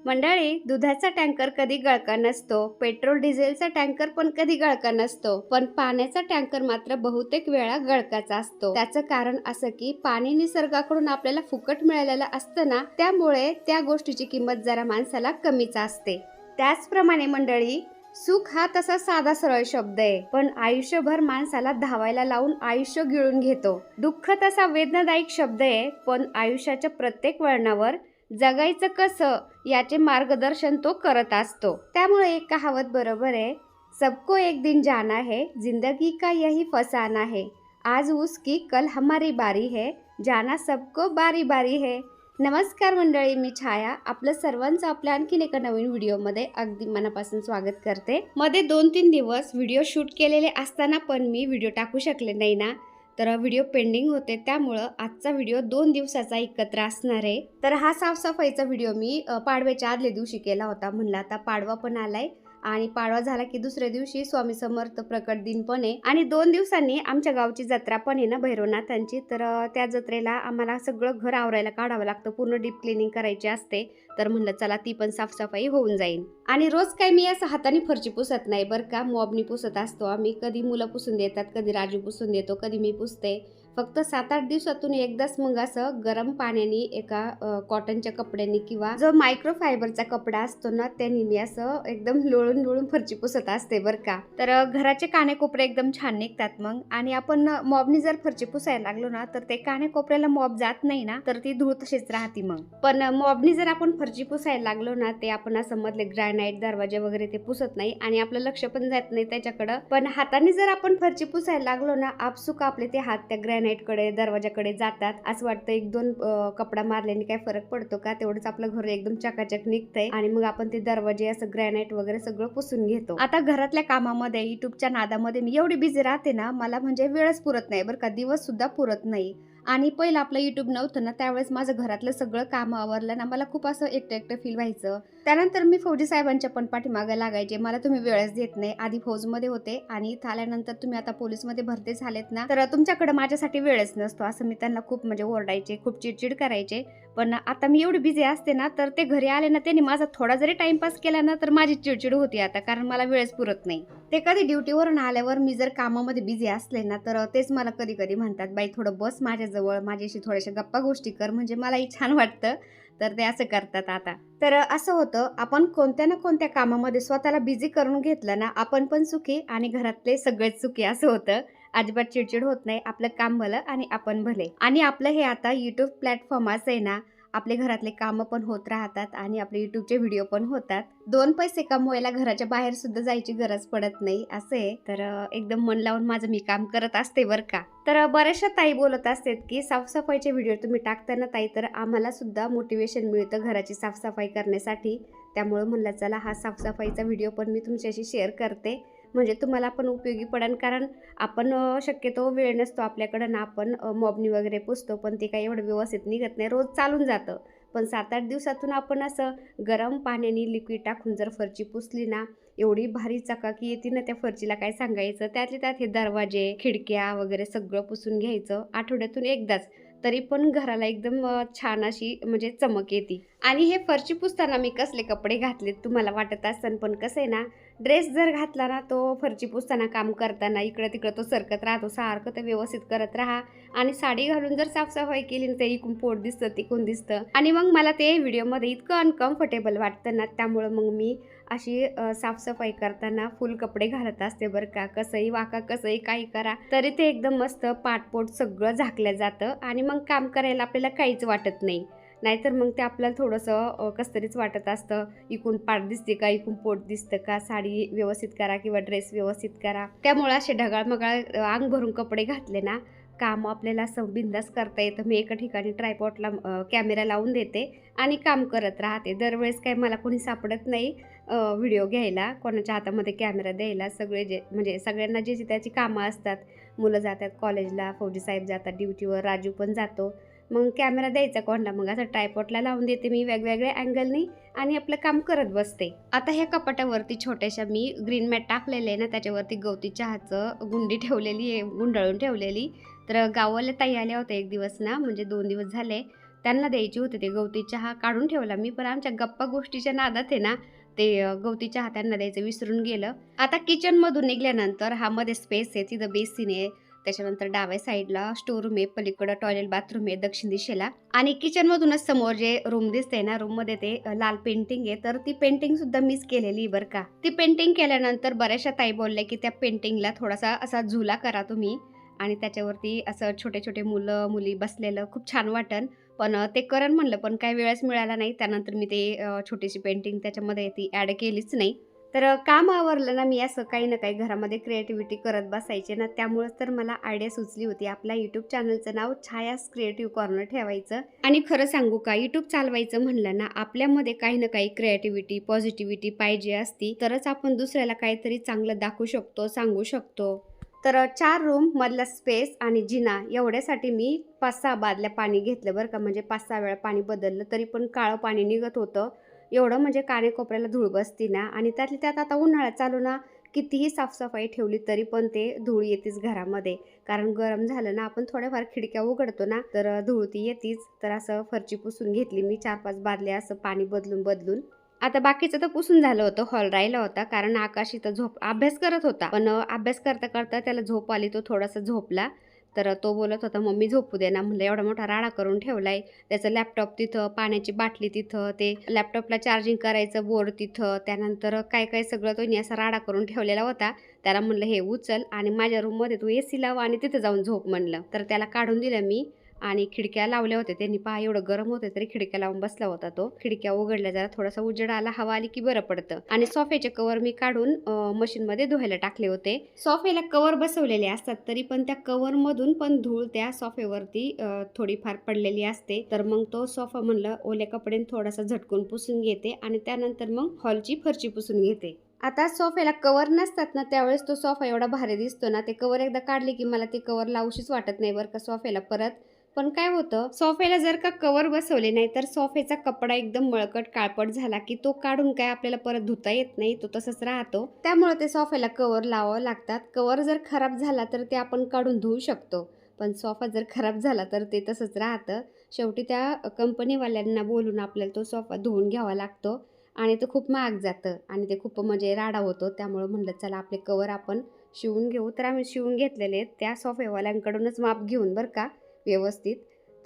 मंडळी, दुधाचा टँकर कधी गळका नसतो, पेट्रोल डिझेलचा टँकर पण कधी गळका नसतो, पण पाण्याचा टँकर मात्र बहुतेक वेळा गळकाचा असतो। त्याचं कारण असं की पाणी निसर्गाकडून आपल्याला फुकट मिळालेलं असतं ना, त्यामुळे त्या गोष्टीची किंमत जरा माणसाला कमीच असते। त्याचप्रमाणे मंडळी, सुख हा तसा साधा सरळ शब्द आहे, पण आयुष्यभर माणसाला धावायला लावून आयुष्य गिळून घेतो। दुःख तसा वेदनादायक शब्द आहे, पण आयुष्याच्या प्रत्येक वळणावर जगायचं कसं याचे मार्गदर्शन तो करत असतो। त्यामुळे एक कहावत बरोबर आहे, सबको एक दिन जाना है, जिंदगी का यही फसाना है, आज उसकी कल हमारी बारी है, जाना सबको बारी बारी है। नमस्कार मंडळी, मी छाया आपलं सर्वांचं आपल्या आणखीन एका नवीन व्हिडिओमध्ये अगदी मनापासून स्वागत करते। मध्ये 2-3 दिवस व्हिडिओ शूट केलेले असताना पण मी व्हिडिओ टाकू शकले नाही ना, तर व्हिडिओ पेंडिंग होते, त्यामुळे आजचा व्हिडिओ 2 दिवसाचा एकत्र असणार आहे। तर हा साफसफाईचा व्हिडिओ मी पाडव्याच्या आदल्या दिवशी केला होता। म्हणलं आता पाडवा पण आलाय आणि पाडवा झाला की दुसऱ्या दिवशी स्वामी समर्थ प्रकट दिन पण आहे आणि 2 दिवसांनी आमच्या गावची जत्रा पण आहे ना भैरवनाथांची। तर त्या जत्रेला आम्हाला सगळं घर आवरायला काढावं लागतं, पूर्ण डीप क्लिनिंग करायची असते। तर म्हणलं चला ती पण साफसफाई होऊन जाईल। आणि रोज काय मी असं हाताने फरची पुसत नाही बरं का, मॉबनी पुसत असतो आम्ही। कधी मुलं पुसून देतात, कधी राजू पुसून देतो, कधी मी पुसते। फक्त 7-8 दिवसातून एकदाच मग असं गरम पाण्याने एका कॉटनच्या कपड्याने किंवा जो मायक्रोफायबरचा कपडा असतो ना त्याने मी असं एकदम लोळून लोळून फरची पुसत असते बरं का। तर घराचे कानेकोपरे एकदम छान निघतात मग। आणि आपण मॉबनी जर फरची पुसायला लागलो ना तर ते कानेकोपऱ्याला मॉब जात नाही ना, तर ती धूळ तशीच राहते मग। पण मॉबनी जर आपण फरची पुसायला लागलो ना, ते आपण असं मधले ग्रॅनाइट दरवाजे वगैरे ते पुसत नाही आणि आपलं लक्ष पण जात नाही त्याच्याकडं। पण हाताने जर आपण फरची पुसायला लागलो ना, आपसुक आपले ते हात त्या ग्रॅनाइट कडे दरवाजाकडे जातात। असं वाटतं 1-2 कपडा मारल्याने काय फरक पडतो का, तेवढंच आपलं घर एकदम चकाचक निघतंय आणि मग आपण ते दरवाजे असं ग्रॅनाइट वगैरे सगळं पुसून घेतो। आता घरातल्या कामामध्ये युट्यूबच्या नादामध्ये मी एवढी बिझी राहते ना, मला म्हणजे वेळच पुरत नाही बरं का, दिवस सुद्धा पुरत नाही। आणि पहिलं आपलं युट्यूब नव्हतं ना, त्यावेळेस माझं घरातलं सगळं काम आवरलं ना, मला खूप असं एकटं एकटं फील व्हायचं। त्यानंतर मी फौजी साहेबांच्या पण पाठीमागे लागायचे, मला तुम्ही वेळच देत नाही। आधी फौजमध्ये होते आणि इथं आल्यानंतर तुम्ही आता पोलीसमध्ये भरती झालेत ना, तर तुमच्याकडे माझ्यासाठी वेळच नसतो, असं मी त्यांना खूप म्हणजे ओरडायचे, खूप चिडचिड करायचे। पण आता मी एवढी बिझी असते ना, तर ते घरी आले ना, त्यांनी माझा थोडा जरी टाइमपास केला ना, तर माझी चिडचिड होती आता, कारण मला वेळच पुरत नाही। ते कधी ड्युटीवरून आल्यावर मी जर कामामध्ये बिझी असले ना, तर तेच मला कधी कधी म्हणतात, बाई थोडं बस माझ्याजवळ, माझ्याशी थोड्याशा गप्पा गोष्टी कर, म्हणजे मलाही छान वाटतं। तर ते असं करतात आता। तर असं होतं, आपण कोणत्या ना कोणत्या कामामध्ये स्वतःला बिझी करून घेतलं ना, आपण पण सुखी आणि घरातले सगळेच सुखी असं होतं। अजिबात चिडचिड होत नाही, आपलं काम भलं आणि आपण भले। आणि आपलं हे आता युट्यूब प्लॅटफॉर्म असं आहे ना, आपले घरातले कामं पण होत राहतात आणि आपले युट्यूबचे व्हिडिओ पण होतात। 2 पैसे कमवायला घराच्या बाहेर सुद्धा जायची गरज पडत नाही, असं आहे। तर एकदम मन लावून माझं मी काम करत असते बरं का। तर बऱ्याचशा ताई बोलत असतात की साफसफाईचे व्हिडिओ तुम्ही टाकताना ताई, तर आम्हाला सुद्धा मोटिवेशन मिळतं घराची साफसफाई करण्यासाठी। त्यामुळे म्हणलं चला हा साफसफाईचा व्हिडिओ पण मी तुमच्याशी शेअर करते, म्हणजे तुम्हाला पण उपयोगी पडेल। कारण आपण शक्यतो वेळ नसतो आपल्याकडं ना, आपण मॉबनी वगैरे पुसतो, पण ते काही एवढं व्यवस्थित निघत नाही, रोज चालून जातं। पण 7-8 दिवसातून आपण असं गरम पाण्याने लिक्विड टाकून जर फरची पुसली ना, एवढी भारी चकाकी येते ना त्या फरचीला, काय सांगायचं। त्यातले त्यात हे दरवाजे खिडक्या वगैरे सगळं पुसून घ्यायचं आठवड्यातून एकदाच, तरी पण घराला एकदम छान अशी म्हणजे चमक येते। आणि हे फरची पुसताना मी कसले कपडे घातलेत तुम्हाला वाटत असेल, पण कसं आहे ना, ड्रेस जर घातला ना, तो फरची पुसताना काम करताना इकडं तिकडं तो सरकत राहतो, सारखं ते व्यवस्थित करत राहा। आणि साडी घालून जर साफसफाई केली ना, ते इकडून पोट दिसतं, तिकडून दिसतं, आणि मग मला ते व्हिडिओमध्ये इतकं अनकम्फर्टेबल वाटतं ना, त्यामुळं मग मी अशी साफसफाई करताना फुल कपडे घालत असते बरं का। कसंही वाका, कसंही काही करा, तरी ते एकदम मस्त पाठपोट सगळं झाकलं जातं आणि मग काम करायला आपल्याला काहीच वाटत नाही। नाहीतर मग ते आपल्याला थोडंसं कसं तरीच वाटत असतं, इकून पाठ दिसते का, इकून पोट दिसतं का, साडी व्यवस्थित करा किंवा ड्रेस व्यवस्थित करा। त्यामुळे असे ढगाळमगाळ अंग भरून कपडे घातले ना, काम आपल्याला असं बिंदास करता येतं। मी एका ठिकाणी ट्रायपॉडला कॅमेरा लावून देते आणि काम करत राहते। दरवेळेस काय मला कोणी सापडत नाही व्हिडिओ घ्यायला, कोणाच्या हातामध्ये कॅमेरा द्यायला। सगळे जे म्हणजे सगळ्यांना जे त्याची कामं असतात, मुलं जातात कॉलेजला, फौजी साहेब जातात ड्युटीवर, राजू पण जातो, मग कॅमेरा द्यायचा कोणाला, मग असं ट्रायपॉडला लावून देते मी वेगवेगळ्या अँगलनी आणि आपलं काम करत बसते। आता ह्या कपाटावरती छोट्याशा मी ग्रीन मॅट टाकलेले आहे ना, त्याच्यावरती गवती चहाचं गुंडी ठेवलेली आहे, गुंडाळून ठेवलेली। तर गाववाल्या ताई आल्या होत्या एक दिवस ना, म्हणजे 2 दिवस झाले, त्यांना द्यायची होती ते गवती चहा, काढून ठेवला मी, पण आमच्या गप्पा गोष्टीच्या नादात आहे ना ते गवती चहा त्यांना द्यायचं विसरून गेलं. आता किचनमधून निघाल्यानंतर हा मध्ये स्पेस आहे, तिथं बेसिन आहे, त्याच्यानंतर डाव्या साईडला स्टोर रूम आहे, पलीकडं टॉयलेट बाथरूम आहे दक्षिण दिशेला, आणि किचनमधूनच समोर जे रूम दिसते ना, रूममध्ये ते लाल पेंटिंग आहे, तर ती पेंटिंग सुद्धा मिस केलेली बरं का. ती पेंटिंग केल्यानंतर बऱ्याचशा ताई बोलल्या की त्या पेंटिंगला थोडासा असा झुला करा तुम्ही, आणि त्याच्यावरती असं छोटे छोटे मुलं मुली बसलेलं खूप छान वाटन. पण ते करण म्हणलं, पण काही वेळच मिळाला नाही. त्यानंतर मी ते छोटीशी पेंटिंग त्याच्यामध्ये ती ॲड केलीच नाही. तर काम आवरलं ना, मी असं काही ना काही घरामध्ये क्रिएटिव्हिटी करत बसायचे ना, त्यामुळेच तर मला आयडिया सुचली होती आपल्या यूट्यूब चॅनलचं नाव छायास क्रिएटिव्ह कॉर्नर ठेवायचं. आणि खरं सांगू का, यूट्यूब चालवायचं म्हणलं ना, आपल्यामध्ये काही ना काही क्रिएटिव्हिटी, पॉझिटिव्हिटी पाहिजे असती, तरच आपण दुसऱ्याला काहीतरी चांगलं दाखवू शकतो, सांगू शकतो. तर 4 रूम मधला स्पेस आणि जिना एवढ्यासाठी मी 5-6 बादल्या पाणी घेतलं बरं का. म्हणजे 5-6 वेळा पाणी बदललं तरी पण काळं पाणी निघत होतं. एवढं म्हणजे कानेकोपऱ्याला धूळ बसती ना, आणि त्यातल्या त्यात आता उन्हाळा चालू ना, कितीही साफसफाई ठेवली तरी पण ते धूळ येतेच घरामध्ये. कारण गरम झालं ना, आपण थोड्याफार खिडक्या उघडतो ना, तर धूळ ती येतीच. तर असं फरची पुसून घेतली मी 4-5 बादल्या असं पाणी बदलून बदलून. आता बाकीचं तर पुसून झालं होतं, हॉल राहिला होता, कारण आकाश इथं अभ्यास करत होता. पण अभ्यास करता करता त्याला झोप आली, तो थोडासा झोपला. तर तो बोलत होता, मम्मी झोपू दे ना. म्हणलं एवढा मोठा राडा करून ठेवलाय, त्याचं लॅपटॉप तिथं, पाण्याची बाटली तिथं, ते लॅपटॉपला चार्जिंग करायचं बोर्ड तिथं, त्यानंतर काय काय सगळं तो असा राडा करून ठेवलेला होता. त्याला म्हणलं हे उचल आणि माझ्या रूममध्ये तू AC लाव आणि तिथं जाऊन झोप म्हणलं. तर त्याला काढून दिलं मी आणि खिडक्या लावल्या होत्या त्यांनी. पहा एवढं गरम होतं तरी खिडक्या लावून बसला होता तो. खिडक्या उघडल्या, जरा थोडासा उजेड आला, हवा आली की बरं पडतं. आणि सोफ्याचे कवर मी काढून मशीनमध्ये धुवायला टाकले होते. सोफ्याला कवर बसवलेले असतात तरी पण त्या कवर मधून पण धूळ त्या सोफ्यावरती थोडीफार पडलेली असते. तर मग तो सोफा म्हणलं ओल्या कपड्याने थोडासा झटकून पुसून घेते आणि त्यानंतर मग हॉलची फरची पुसून घेते. आता सोफ्याला कवर नसतात ना, त्यावेळेस तो सोफा एवढा भारी दिसतो ना, ते कवर एकदा काढले की मला ते कवर लावूशीच वाटत नाही बरं का सोफ्याला परत. पण काय होतं, सोफ्याला जर का कवर बसवले नाही तर सोफ्याचा कपडा एकदम मळकट काळपट झाला की तो काढून काय आपल्याला परत धुता येत नाही, तो तसंच राहतो. त्यामुळे ते सोफ्याला कवर लावावं लागतात. कवर जर खराब झाला तर ते आपण काढून धुवू शकतो, पण सोफा जर खराब झाला तर ते तसंच राहतं. शेवटी त्या कंपनीवाल्यांना बोलून आपल्याला तो सोफा धुवून घ्यावा लागतो आणि तो खूप महाग जातं आणि ते खूप म्हणजे राडा होतो. त्यामुळे म्हणलं चला आपले कवर आपण शिवून घेऊ. तर आम्ही शिवून घेतलेले आहेत त्या सोफ्यावाल्यांकडूनच माप घेऊन बरं का व्यवस्थित.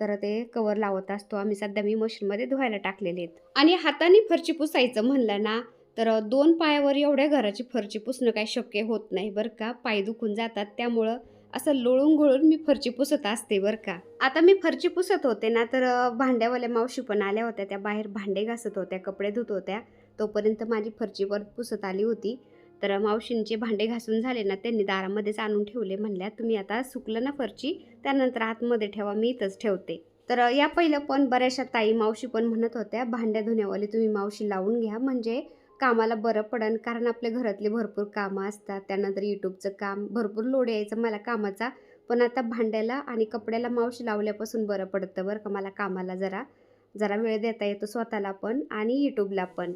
तर ते कवर लावत असतो आम्ही. सध्या मी मशीनमध्ये धुवायला टाकलेले आहेत. आणि हाताने फरची पुसायचं म्हणलं ना, तर 2 पायावर एवढ्या घराची फरची पुसणं काही शक्य होत नाही बरं का. पाय दुखून जातात, त्यामुळं असं लोळून घोळून मी फरची पुसत असते बरं का. आता मी फरची पुसत होते ना, तर भांड्यावाल्या मावशी पण आल्या होत्या. त्या बाहेर भांडे घासत होत्या, कपडे धुत होत्या. तोपर्यंत माझी फरची पण पुसत आली होती. तर मावशींचे भांडे घासून झाले ना, त्यांनी दारामध्येच आणून ठेवले. म्हणल्या तुम्ही आता सुकलं ना फरची, त्यानंतर आतमध्ये ठेवा, मी इथंच ठेवते. तर या पहिलं पण बऱ्याचशा ताई मावशी पण म्हणत होत्या, भांड्या धुण्यावाली तुम्ही मावशी लावून घ्या, म्हणजे कामाला बरं पडेल. कारण आपल्या घरातली भरपूर कामं असतात, त्यानंतर यूट्यूबचं काम, भरपूर लोड यायचा मला कामाचा. पण आता भांड्याला आणि कपड्याला मावशी लावल्यापासून बरं पडतं बरं का मला कामाला. जरा जरा वेळ देता येतो स्वतःला पण आणि यूट्यूबला पण.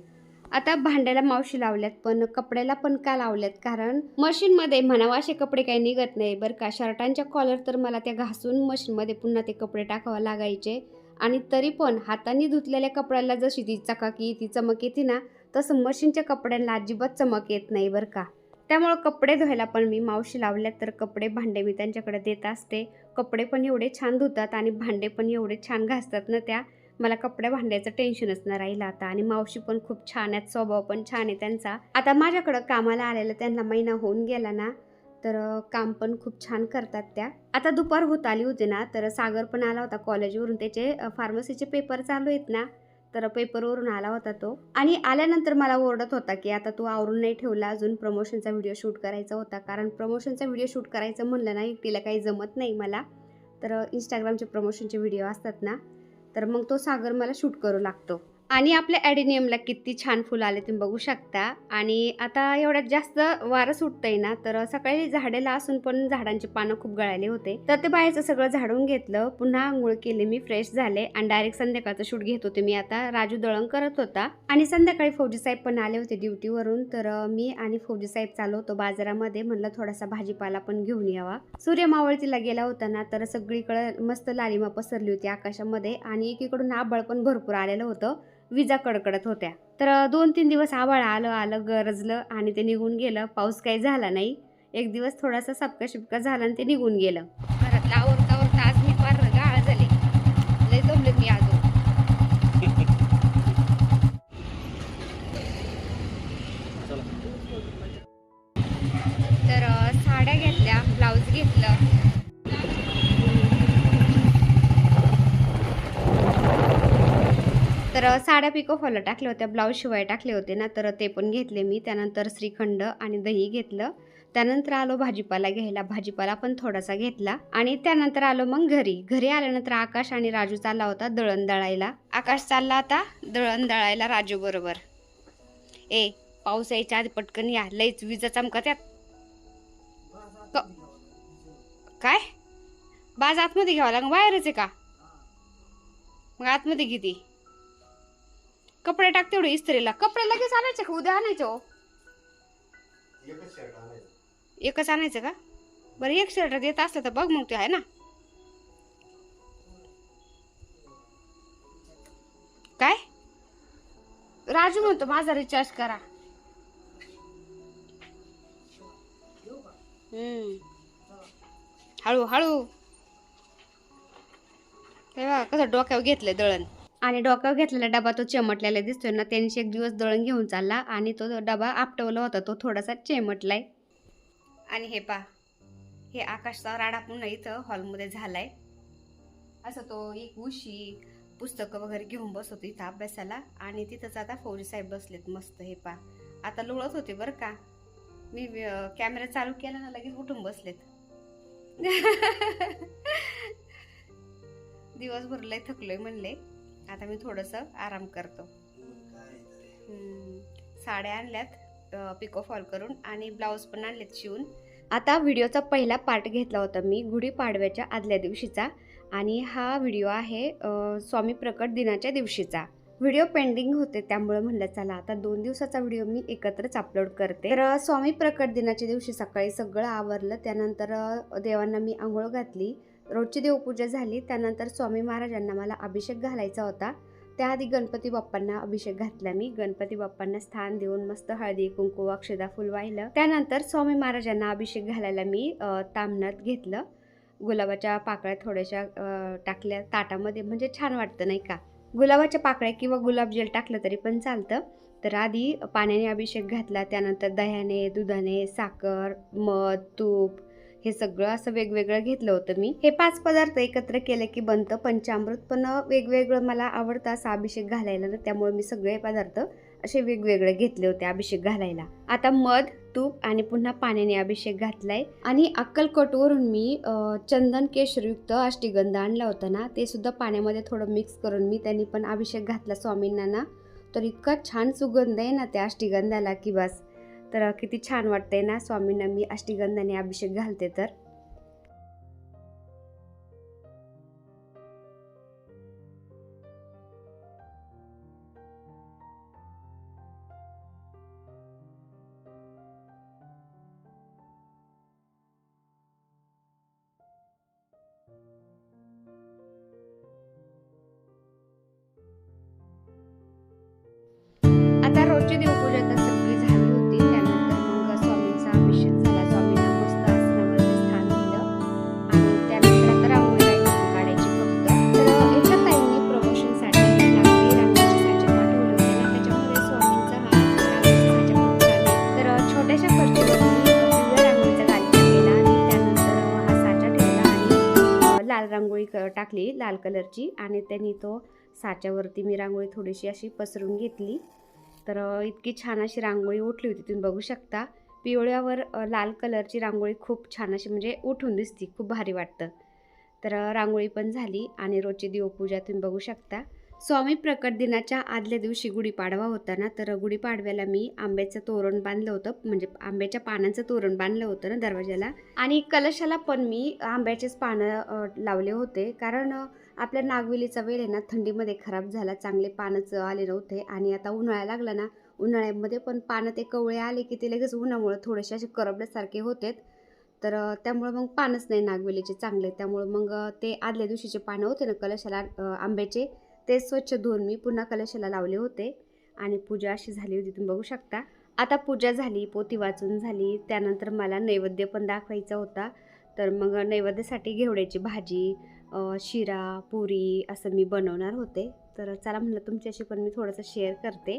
आता भांड्याला मावशी लावल्यात, पण कपड्याला पण का लावल्यात, कारण मशीनमध्ये म्हणावा असे कपडे काही निघत नाही बरं का. शर्टांच्या कॉलर तर मला त्या घासून मशीनमध्ये पुन्हा ते कपडे टाकावं लागायचे. आणि तरी पण हाताने धुतलेल्या कपड्याला जशी ती चकाकी, ती चमक येते ना, तसं मशीनच्या कपड्यांना अजिबात चमक येत नाही बरं का. त्यामुळं कपडे धुवायला पण मी मावशी लावल्यात. तर कपडे भांडे मी त्यांच्याकडे देत असते. कपडे पण एवढे छान धुतात आणि भांडे पण एवढे छान घासतात ना त्या, मला कपड्या भांड्याचं टेन्शनच नाही राहिलं आता. आणि मावशी पण खूप छान आहेत, स्वभाव पण छान आहे त्यांचा. आता माझ्याकडं कामाला आलेलं त्यांना महिना होऊन गेला ना, तर काम पण खूप छान करतात त्या. आता दुपार होत आली होती ना, तर सागर पण आला होता कॉलेजवरून. त्याचे फार्मसीचे पेपर चालू आहेत ना, तर पेपरवरून आला होता तो. आणि आल्यानंतर मला ओरडत होता की आता तू आवरून नाही ठेवला, अजून प्रमोशनचा व्हिडिओ शूट करायचा होता. कारण प्रमोशनचा व्हिडिओ शूट करायचं म्हणलं ना, एकटीला काही जमत नाही मला. तर इंस्टाग्रामचे प्रमोशनचे व्हिडिओ असतात ना, तर मग तो सागर मला शूट करू लागतो. आणि आपल्या ॲडेनियमला किती छान फुलं आले तुम्ही बघू शकता. आणि आता एवढ्यात जास्त वारं सुटतंय ना, तर सकाळी झाडेला असून पण झाडांची पानं खूप गळाले होते. तर ते बाहेरचं सगळं झाडून घेतलं, पुन्हा अंघोळ केली, मी फ्रेश झाले आणि डायरेक्ट संध्याकाळचं शूट घेत होते मी. आता राजू दळण करत होता आणि संध्याकाळी फौजी साहेब पण आले होते ड्युटीवरून. तर मी आणि फौजी साहेब चाललो होतो बाजारामध्ये. म्हणलं थोडासा भाजीपाला पण घेऊन यावा. सूर्य मावळतीला गेला होता ना, तर सगळीकडे मस्त लालिमा पसरली होती आकाशामध्ये आणि एकीकडून आभाळ पण भरपूर आलेलं होतं. विजा कडकडत होत्या. तर 2-3 दिवस आभाळ आलं गरजलं आणि ते निघून गेलं. पाऊस काही झाला नाही. एक दिवस थोडासा सपका शिपका झाला आणि ते निघून गेलं. घरातला आवरता आज मी फार गाळ झाले. लय दमले मी अजून. तर साड्या घेतल्या, ब्लाऊज घेतलं. तर साड्या पिको फॉलला टाकल्या होत्या, ब्लाऊज शिवाय टाकले होते ना, तर ते पण घेतले मी. त्यानंतर श्रीखंड आणि दही घेतलं. त्यानंतर आलो भाजीपाला घ्यायला. भाजीपाला पण थोडासा घेतला आणि त्यानंतर आलो मग घरी आल्यानंतर आकाश आणि राजू चालला होता दळण दळायला. आकाश चालला आता दळण दळायला राजू बरोबर. पाऊस यायच्या आधी पटकन या, लईच विजा चमकत्यात. काय बाज आतमध्ये घ्यावा लागेल, बाहेरच आहे का? मग आतमध्ये घेते. कपडे टाक तेवढे इस्त्रीला. कपडे लगेच आणायचे का उद्या आणायचे? हो एकच आणायचं का? बरं एक शर्ट देत असलं तर बघ मग ते आहे ना. काय राजू म्हणतो माझा रिचार्ज करा. हळू हळू. तेव्हा कसं डोक्यावर घेतलंय दळण आणि डोक्यावर घेतलेला डबा तो चिमटलेला दिसतोय ना. त्यांनी एक दिवस दळण घेऊन चालला आणि तो डबा आपटवला होता, तो थोडासा चिमटलाय. आणि हे पा, हे आकाशचा राडा पुन्हा इथं हॉलमध्ये झालाय. असं तो एक उशी पुस्तकं वगैरे घेऊन बसवतो इथं अभ्यासाला आणि तिथंच आता फौजी साहेब बसलेत मस्त. हे पा, आता लोळत होते बरं का, मी कॅमेरा चालू केला ना लगेच उठून बसलेत. दिवसभर लय थकलोय म्हणले, आता मी थोडस आराम करतो. साड्या आणल्यात पिको फॉल करून आणि ब्लाऊज पण आणलेत शिवून. आता व्हिडिओचा पहिला पार्ट घेतला होता मी गुढीपाडव्याच्या आदल्या दिवशीचा आणि हा व्हिडिओ आहे स्वामी प्रकट दिनाच्या दिवशीचा. व्हिडिओ पेंडिंग होते त्यामुळे म्हणलं चला आता 2 दिवसाचा व्हिडिओ मी एकत्रच अपलोड करते. तर स्वामी प्रकट दिनाच्या दिवशी सकाळी सगळं आवरलं. त्यानंतर देवांना मी आंघोळ घातली, रोजची देवपूजा झाली. त्यानंतर स्वामी महाराजांना मला अभिषेक घालायचा होता. त्याआधी गणपती बाप्पांना अभिषेक घातला मी. गणपती बाप्पांना स्थान देऊन मस्त हळदी कुंकू अक्षदा फुल वाहिलं. त्यानंतर स्वामी महाराजांना अभिषेक घालायला मी ताम्हणात घेतलं. गुलाबाच्या पाकळ्या थोड्याशा टाकल्या ताटामध्ये, म्हणजे छान वाटतं नाही का. गुलाबाच्या पाकळ्या किंवा गुलाबजल टाकलं तरी पण चालतं. तर आधी पाण्याने अभिषेक घातला, त्यानंतर दह्याने, दुधाने, साखर, मध, तूप हे सगळं असं वेगवेगळं घेतलं होतं मी. हे 5 पदार्थ एकत्र केले की बनतं पंचामृत. पण वेगवेगळं मला आवडतं असं अभिषेक घालायला ना, त्यामुळे मी सगळे पदार्थ असे वेगवेगळे घेतले होते अभिषेक घालायला. आता मध, तूप आणि पुन्हा पाण्याने अभिषेक घातलाय. आणि अक्कलकोटवरून मी चंदन केशरयुक्त अष्टगंध आणला होता ना, ते सुद्धा पाण्यामध्ये थोडं मिक्स करून मी त्यांनी पण अभिषेक घातला स्वामींना ना. तर इतका छान सुगंध आहे ना त्या अष्टगंधाला की बस. तर किती छान वाटतंय ना स्वामींना मी अष्टगंधाने अभिषेक घालते तर. आता रोजची देवपूजा तर सगळी झाली होती. त्यानंतर मग स्वामींचा अभिषेक झाला. स्वामींना मस्त आसनावरती स्थान दिलं आणि त्यानंतर आता रांगोळी काढायची फक्त. तर एका ताईंनी प्रमोशनसाठी लाकडी रांगोळीचे साचे पाठवले होते ना, त्याच्यामध्ये स्वामींचा हा रांगोळीचा साचा खूप छान आहे. तर छोट्याशा फरशीवर मी पिवळ्या रांगोळीचा गालिचा केला आणि त्यानंतर हा साचा ठेवला आणि लाल रांगोळी टाकली लाल कलरची आणि त्यांनी तो साच्यावरती मी रांगोळी थोडीशी अशी पसरून घेतली. तर इतकी छान अशी रांगोळी उठली होती, तुम्ही बघू शकता. पिवळ्यावर लाल कलरची रांगोळी खूप छान अशी म्हणजे उठून दिसती, खूप भारी वाटतं. तर रांगोळी पण झाली आणि रोजची देवपूजा तुम्ही बघू शकता. स्वामी प्रकट दिनाच्या आदल्या दिवशी गुढीपाडवा होता ना, तर गुढीपाडव्याला मी आंब्याचं तोरण बांधलं होतं, म्हणजे आंब्याच्या पानांचं तोरण बांधलं होतं ना दरवाजाला. आणि कलशाला पण मी आंब्याचेच पानं लावले होते, कारण आपल्या नागवेलीचा वेल आहे ना थंडीमध्ये खराब झाला, चांगले पानच आले नव्हते. आणि आता उन्हाळा लागला ना, उन्हाळ्यामध्ये पण पानं ते कवळे आले की ते लगेच उन्हामुळे थोडेसे असे करपल्यासारखे होते. तर त्यामुळे मग पानच नाही नागवेलीचे चांगले. त्यामुळे मग ते आदल्या दिवशीचे पानं होते ना कलशाला आंब्याचे, ते स्वच्छ धुवून मी पुन्हा कलशाला लावले होते. आणि पूजा अशी झाली होती, तुम्ही बघू शकता. आता पूजा झाली, पोथी वाचून झाली, त्यानंतर मला नैवेद्य पण दाखवायचा होता. तर मग नैवेद्यासाठी घेवड्याची भाजी, शिरा, पुरी असं मी बनवणार होते. तर चला म्हणलं तुमच्याशी पण मी थोडंसं शेअर करते.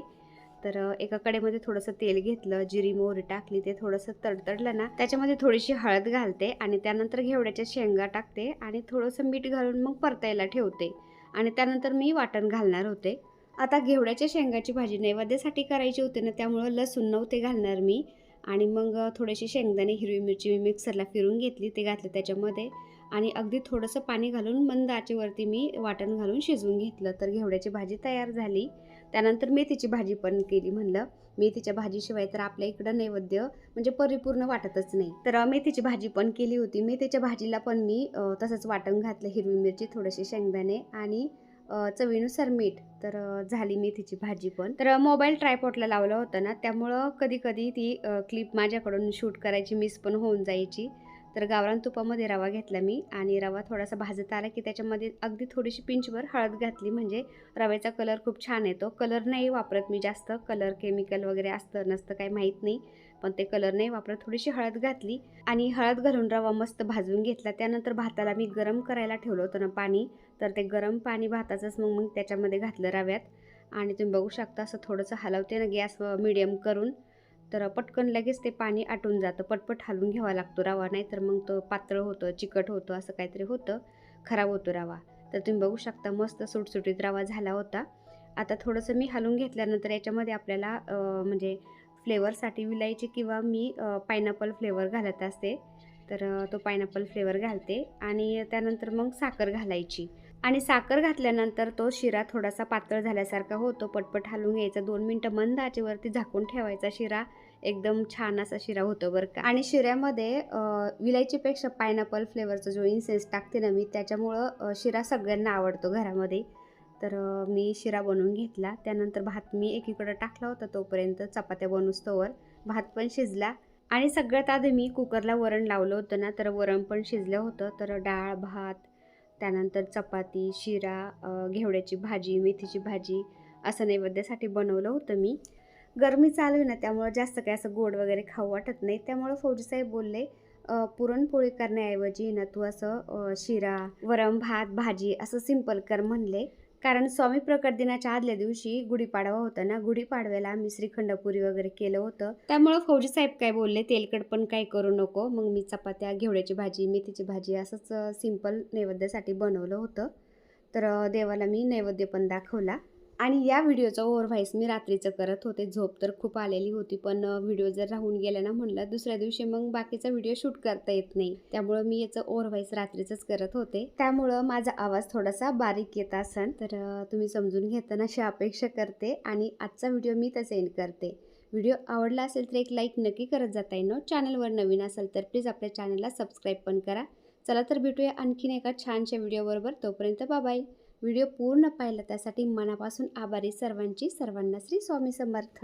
तर एका कढईमध्ये थोडंसं तेल घेतलं, जिरी मोहरी टाकली, ते थोडंसं तडतडलं ना त्याच्यामध्ये थोडीशी हळद घालते आणि त्यानंतर घेवड्याच्या शेंगा टाकते आणि थोडंसं मीठ घालून मग परतायला ठेवते. आणि त्यानंतर मी वाटण घालणार होते. आता घेवड्याच्या शेंगाची भाजी नैवेद्यासाठी करायची होती ना, त्यामुळं लसूण नव्हते घालणार मी. आणि मग थोडीशी शेंगदाणे, हिरवी मिरची मी मिक्सरला फिरून घेतली, ते घातलं त्याच्यामध्ये. आणि अगदी थोडंसं पाणी घालून मंद आचेवरती मी वाटण घालून शिजवून घेतलं. तर घेवड्याची भाजी तयार झाली. त्यानंतर मेथीची भाजी पण केली. म्हणलं मेथीच्या भाजीशिवाय तर आपल्या इकडं नैवेद्य म्हणजे परिपूर्ण वाटतच नाही. तर मेथीची भाजी पण केली होती. मेथीच्या भाजीला पण मी तसंच वाटण घातलं, हिरवी मिरची, थोडेसे शेंगदाणे आणि चवीनुसार मीठ. तर झाली मेथीची भाजी पण. तर मोबाईल ट्रायपॉडला लावलं होतं ना, त्यामुळं कधी कधी ती क्लिप माझ्याकडून शूट करायची मिस पण होऊन जायची. तर गावरान तुपामध्ये रवा घेतला मी आणि रवा थोडासा भाजत आला की त्याच्यामध्ये अगदी थोडीशी पिंचभर हळद घातली, म्हणजे रव्याचा कलर खूप छान येतो. कलर नाही वापरत मी जास्त, कलर केमिकल वगैरे असतं नसतं काही माहीत नाही, पण ते कलर नाही वापरत. थोडीशी हळद घातली आणि हळद घालून रवा मस्त भाजून घेतला. त्यानंतर भाताला मी गरम करायला ठेवलं होतं ना पाणी, तर ते गरम पाणी भाताचंच मग त्याच्यामध्ये घातलं रव्यात. आणि तुम्ही बघू शकता असं थोडंसं हलवते ना गॅस मीडियम करून, तर पटकन लगेच ते पाणी आटून जातं. पटपट हलवून घ्यावा लागतो रवा, नाही तर मग तो पातळ होतं, चिकट होतं, असं काहीतरी होतं, खराब होतो रवा. तर तुम्ही बघू शकता मस्त सुटसुटीत रवा झाला होता. आता थोडंसं मी हलवून घेतल्यानंतर याच्यामध्ये आपल्याला म्हणजे फ्लेवरसाठी विलायची किंवा मी पायनॅपल फ्लेवर घालत असते. तर तो पायनॅपल फ्लेवर घालते आणि त्यानंतर मग साखर घालायची. आणि साखर घातल्यानंतर तो शिरा थोडासा पातळ झाल्यासारखा होतो. पटपट हलवून घ्यायचा, 2 मिनटं मंद आचेवरती झाकून ठेवायचा. शिरा एकदम छान असा शिरा होतो बरं का. आणि शिऱ्यामध्ये विलायचीपेक्षा पायनॅपल फ्लेवरचा जो इन्सेन्स टाकते ना मी, त्याच्यामुळं शिरा सगळ्यांना आवडतो घरामध्ये. तर मी शिरा बनवून घेतला. त्यानंतर भात मी एकीकडं टाकला होता, तोपर्यंत चपात्या बनवूस्तोवर भात पण शिजला. आणि सगळ्यात आधी मी कुकरला वरण लावलं होतं ना, तर वरण पण शिजलं होतं. तर डाळ, भात, त्यानंतर चपाती, शिरा, घेवड्याची भाजी, मेथीची भाजी असं नैवेद्यासाठी बनवलं होतं मी. गरमी चालू आहे ना, त्यामुळं जास्त काही असं गोड वगैरे खाऊ वाटत नाही. त्यामुळं फौजीसाहेब बोलले, पुरणपोळी करण्याऐवजी ना तू असं शिरा, वरण, भात, भाजी असं सिंपल कर म्हणले. कारण स्वामी प्रकट दिनाच्या आदल्या दिवशी गुढीपाडवा होता ना, गुढीपाडव्याला आम्ही श्रीखंड पुरी वगैरे केलं होतं. त्यामुळं फौजीसाहेब काय बोलले, तेलकट पण काही करू नको. मग मी चपात्या, घेवड्याची भाजी, मेथीची भाजी असंच सिंपल नैवेद्यासाठी बनवलं होतं. तर देवाला मी नैवेद्य पण दाखवला. आणि या व्हिडिओचा ओव्हरव्हाईस मी रात्रीचं करत होते. झोप तर खूप आलेली होती, पण व्हिडिओ जर राहून गेला ना, म्हणलं दुसऱ्या दिवशी मग बाकीचा व्हिडिओ शूट करता येत नाही. त्यामुळं मी याचं ओव्हरव्हाईस रात्रीचंच करत होते. त्यामुळं माझा आवाज थोडासा बारीक येत असेल, तर तुम्ही समजून घेताना अशी अपेक्षा करते. आणि आजचा व्हिडिओ मी तर सेंड करते. व्हिडिओ आवडला असेल तर एक लाईक नक्की करत जाता येईल. चॅनलवर नवीन असेल तर प्लीज आपल्या चॅनलला सबस्क्राईब पण करा. चला तर भेटूया आणखीन एका छानशा व्हिडिओबरोबर. तोपर्यंत बाय. व्हिडिओ पूर्ण पाहिला त्यासाठी मनापासून आभारी सर्वांची. सर्वांना श्री स्वामी समर्थ.